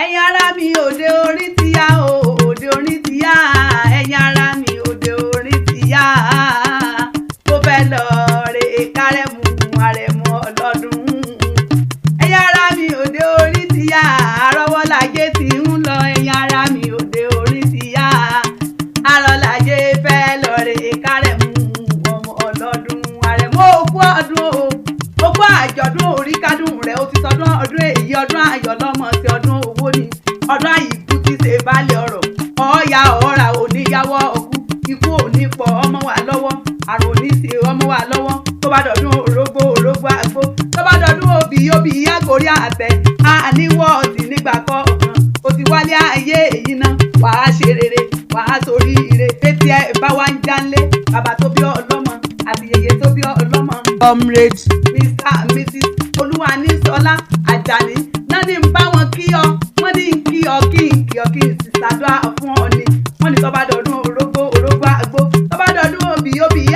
ẹ̀yin ará mi òde orí ti yá o, òde orí ti yá. ẹ̀yin ará mi òde orí ti yá. tó fẹ́ lọ rè kárẹ̀mú àrẹ̀mú ọlọ́dún. ẹ̀yin ará mi òde orí ti yá. àrọ́wọ́lájé ti ń lọ. ẹ̀yin ará mi òde orí ti yá. àrọ́lájé fẹ́ lọ rè kárẹ̀mú ọmọ ọlọ́dún. àrẹ̀mú òkú ọdún o, òkú àjọ̀dún orí kádùn rẹ̀ ó ti sọdún ọdún èyí ọdún ayọ̀ lọ́mọ sí ọdún owó ni ọdún àyíkú ti ṣe balẹ̀ ọ̀rọ̀ ọ̀ọ́yà ọ̀ọ́ra oníyàwó ọkú ikú òní pọ̀ ọmọ wa lọ́wọ́ àrùn òní sí ọmọ wa lọ́wọ́ tó bá dọ̀dún orógbó àgbo tó bá dọ̀dún òbí àgórí àtẹ àníwọ̀ ọ̀sìn nígbà kọ̀ọ̀kan ó ti wálé ayé èyí náà wàá ṣe rere wàá sórí ire tètè ẹ bá wá ń jánlé bàbá tó bí ọlọ́mọ àti yèyé tó bí ọlọ́mọ. comrade Mr and Mrs Olúwanísọlá Àjàní náà ní ń bá wọn kí ọ wọ́n ní kí ọ kí n sì ṣàdúrà fún ọ ni wọ́n ní tó bá dọ̀dún orógbó àgbo tó bá dọ̀dún òbí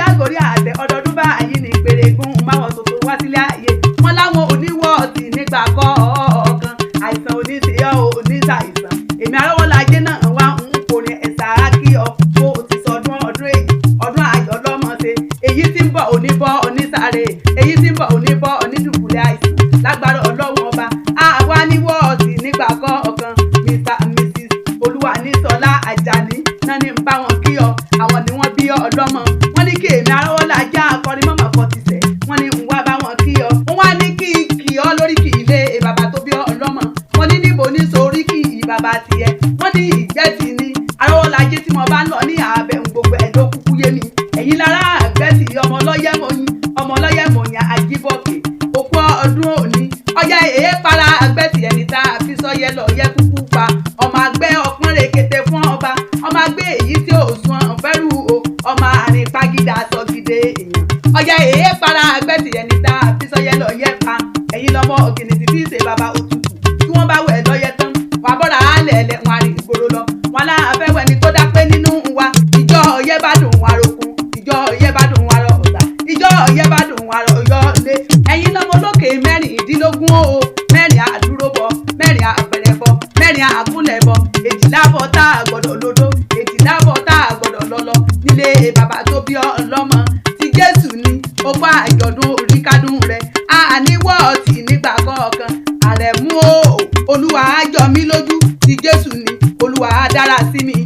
àgórí àtẹ ọdọọdún báyìí ní pèrègùn máwọn tó wá sílé ayé wọn láwọn oníwọ̀ ọ̀sì nígbà kọ̀ọ̀kan àìsàn oníṣẹ́yọ́ oníṣàìsàn èmi Arọ́wọ́lájé náà wá ń kọrin ẹ̀sà kí ọ kó o ti sọdún ọdún èyí ọdún ayọ̀ lọ́mọ ṣe èyí tí ń bọ̀ oníbọ̀ onísàrè èyí tí ń bọ̀ oníbọ̀ onídùbúlẹ̀ àìsàn lágbára Ọlọ́run ọba àwa níwọ̀ ọ̀sì nígbà kọ̀ọ̀kan Mr and Mrs Olúwanísọlá Àjàní náà ní ń bá wọn kí ọ àwọn ni wọ́n bí ọ ọlọ́mọ wọ́n ní kí èmi Arọ́wọ́lájé akọrin mọ́mọ́ kọ́ ti sẹ̀ wọ́n ní ń wá bá wọn kí ọ wọ́n wá ní kí ọ lórí kì í lé bàbá tó bí ọ ọlọ́mọ wọ́n ní níbo ní sórí kì í bàbá tiẹ̀ wọ́n ní ìgbẹ́tì ni Arọ́wọ́lájé tí mo bá lọ ní àbẹ̀ gbogbo ẹ̀dọ́ kúkú yé mi ẹ̀yin lára àgbẹ̀tì ọmọ ọlọ́yẹ̀mọ̀yìn àjíbọ̀kẹ̀ òkú ọdún òní ọjà èé para àgbẹ̀tì ẹni tá a fi sọ́yẹ́ lọ yẹ kúkú pa ọmọ àgbẹ̀ ọpọ́n rèkété fún ọba ọmọ àgbẹ̀ èyí tí ò sùn ọ̀fẹ́rù o ọmọ àrìn pagídà sọ́gídé èèyàn ọjà èé para àgbẹ̀tì ẹni tá a fi sọ́yẹ́ lọ yẹ pa ẹ̀yin lọ́mọ ògìnìtì tí ì ṣe bàbá òtútù tí wọ́n bá wẹ̀ lọ́yẹ tán wà bọ́ra àálẹ̀ẹ̀lẹ̀ wọn àrìn ìgboro lọ wọn láàfẹ́wẹ̀ ni tó dápé nínú wa ìjọ ọyẹ́ bá dùn wà rokun ìjọ ọyẹ́ bá dùn wà rọ ọ̀tà ìjọ ọyẹ́ bá dùn wà rọ yọ lé ẹ̀yin lọ́mọ olókè mẹ́rìndínlógún o mẹ́rin àdúróbọ mẹ́rin àpẹrẹbọ mẹ́rin àkúnlẹ̀bọ èjìlábọ tá a gbọ́dọ̀ lódó èjìlábọ tá a gbọ́dọ̀ lọ́lọ́ nílé bàbá tó bí ọlọ́mọ ti Jésù ni ó bá àjọ̀dún orí kádùn rẹ̀ àníwọ̀ ọ̀tì nígbà kọ̀ọ̀kan Àrẹ̀mú o Olúwa á jọ mí lójú ti Jésù ni Olúwa á dára sí mi